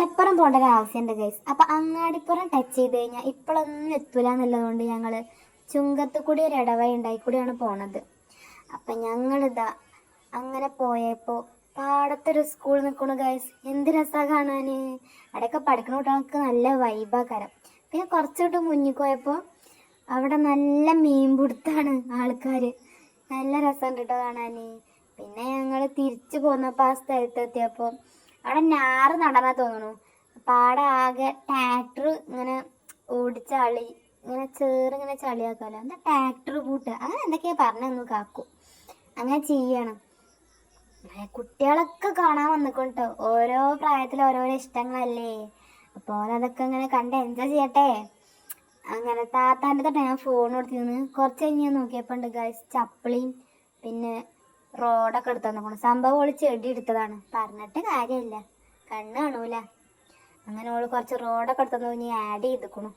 അങ്ങാടിപ്പുറം പോകേണ്ട ഒരു ആവശ്യമുണ്ട് ഗൈസ്. അപ്പൊ അങ്ങാടിപ്പുറം ടച്ച് ചെയ്ത് കഴിഞ്ഞാൽ ഇപ്പോഴൊന്നും എത്തൂല എന്നുള്ളതുകൊണ്ട് ഞങ്ങള് ചുങ്കത്ത് കൂടി ഒരു ഇടവഴി ഉണ്ടായി കൂടിയാണ് പോണത്. അപ്പൊ ഞങ്ങളിതാ അങ്ങനെ പോയപ്പോ പാടത്തൊരു സ്കൂൾ നിൽക്കണു ഗൈസ്. എന്ത് രസാ കാണാന്. അവിടെയൊക്കെ പഠിക്കുന്ന കുട്ടികൾക്ക് നല്ല വൈബാക്കാരം. പിന്നെ കുറച്ചോട്ട് മുന്നിൽ പോയപ്പോ അവിടെ നല്ല മീൻ പിടുത്താണ് ആൾക്കാര്. നല്ല രസമുണ്ട് കേട്ടോ കാണാന്. പിന്നെ ഞങ്ങള് തിരിച്ചു പോന്നപ്പോ ആ സ്ഥലത്ത് എത്തിയപ്പോ അവിടെ ഞാറ് നടന്നാ തോന്നുന്നു. പാടെ ആകെ ട്രാക്ടർ ഇങ്ങനെ ഓടിച്ചാളി ഇങ്ങനെ ചേറിങ്ങനെ ചളിയാക്കാലോ. എന്താ ട്രാക്ടർ കൂട്ടുക അങ്ങനെ എന്തൊക്കെയാ പറഞ്ഞു കാക്കൂ. അങ്ങനെ ചെയ്യണം. കുട്ടികളൊക്കെ കാണാൻ വന്നിക്കോട്ടോ. ഓരോ പ്രായത്തിൽ ഓരോരോ ഇഷ്ടങ്ങളല്ലേ. അപ്പോൾ അതൊക്കെ ഇങ്ങനെ കണ്ട് എൻജോയ് ചെയ്യട്ടെ. അങ്ങനെ താത്താൻ്റെ തൊട്ട് ഞാൻ ഫോൺ കൊടുത്തിരുന്നു. കുറച്ച് കഴിഞ്ഞ് ഞാൻ നോക്കിയപ്പോൾ ഉണ്ട് ഗൈസ് ചപ്പിളിയും പിന്നെ റോഡൊക്കെ എടുത്തു നോക്കണം. സംഭവം ഓള് ചെടി എടുത്തതാണ്. പറഞ്ഞിട്ട് കാര്യമില്ല, കണ്ണ് കാണൂല. അങ്ങനെ ഓള് കുറച്ച് റോഡൊക്കെ എടുത്തു ഇനി ആഡ് ചെയ്തിക്കണു.